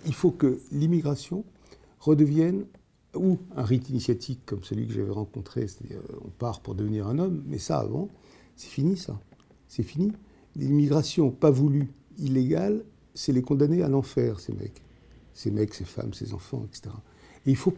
il faut que l'immigration redevienne, ou un rite initiatique comme celui que j'avais rencontré, c'est-à-dire on part pour devenir un homme, mais ça avant, c'est fini ça, c'est fini. L'immigration pas voulue, illégale, c'est les condamner à l'enfer, ces mecs, ces femmes, ces enfants, etc. Et il faut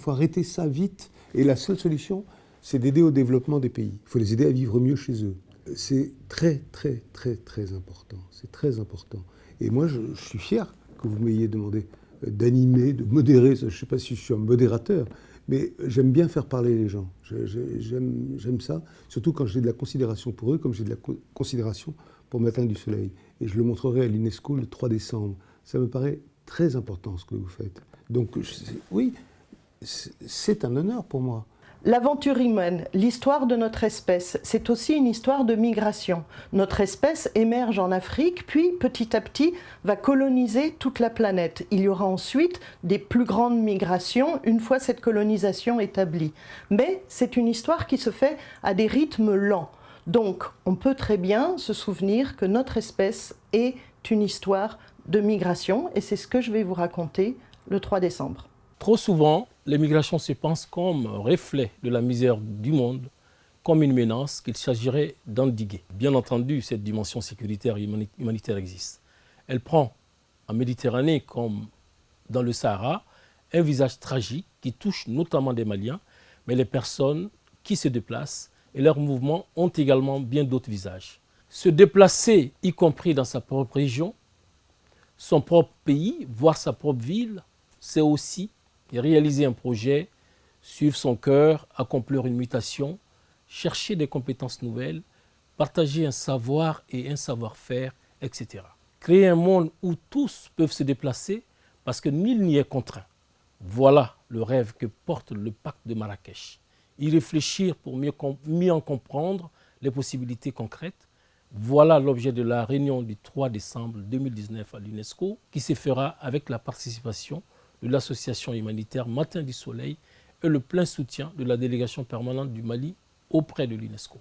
arrêter ça vite. Et la seule solution, c'est d'aider au développement des pays. Il faut les aider à vivre mieux chez eux. C'est très, très, très, très important. C'est très important. Et moi, je suis fier que vous m'ayez demandé d'animer, de modérer. Je ne sais pas si je suis un modérateur, mais j'aime bien faire parler les gens. J'aime ça, surtout quand j'ai de la considération pour eux, comme j'ai de la considération pour Matin du Soleil. Et je le montrerai à l'UNESCO le 3 décembre. Ça me paraît très important ce que vous faites. Donc oui, c'est un honneur pour moi. L'aventure humaine, l'histoire de notre espèce, c'est aussi une histoire de migration. Notre espèce émerge en Afrique, puis petit à petit va coloniser toute la planète. Il y aura ensuite des plus grandes migrations une fois cette colonisation établie. Mais c'est une histoire qui se fait à des rythmes lents. Donc on peut très bien se souvenir que notre espèce est une histoire de migration et c'est ce que je vais vous raconter le 3 décembre. Trop souvent, les migrations se pensent comme un reflet de la misère du monde, comme une menace qu'il s'agirait d'endiguer. Bien entendu, cette dimension sécuritaire et humanitaire existe. Elle prend, en Méditerranée comme dans le Sahara, un visage tragique qui touche notamment des Maliens, mais les personnes qui se déplacent et leurs mouvements ont également bien d'autres visages. Se déplacer, y compris dans sa propre région, son propre pays, voire sa propre ville, c'est aussi réaliser un projet, suivre son cœur, accomplir une mutation, chercher des compétences nouvelles, partager un savoir et un savoir-faire, etc. Créer un monde où tous peuvent se déplacer parce que nul n'y est contraint. Voilà le rêve que porte le pacte de Marrakech. Y réfléchir pour mieux en comprendre les possibilités concrètes. Voilà l'objet de la réunion du 3 décembre 2019 à l'UNESCO qui se fera avec la participation de l'association humanitaire Matin du Soleil et le plein soutien de la délégation permanente du Mali auprès de l'UNESCO.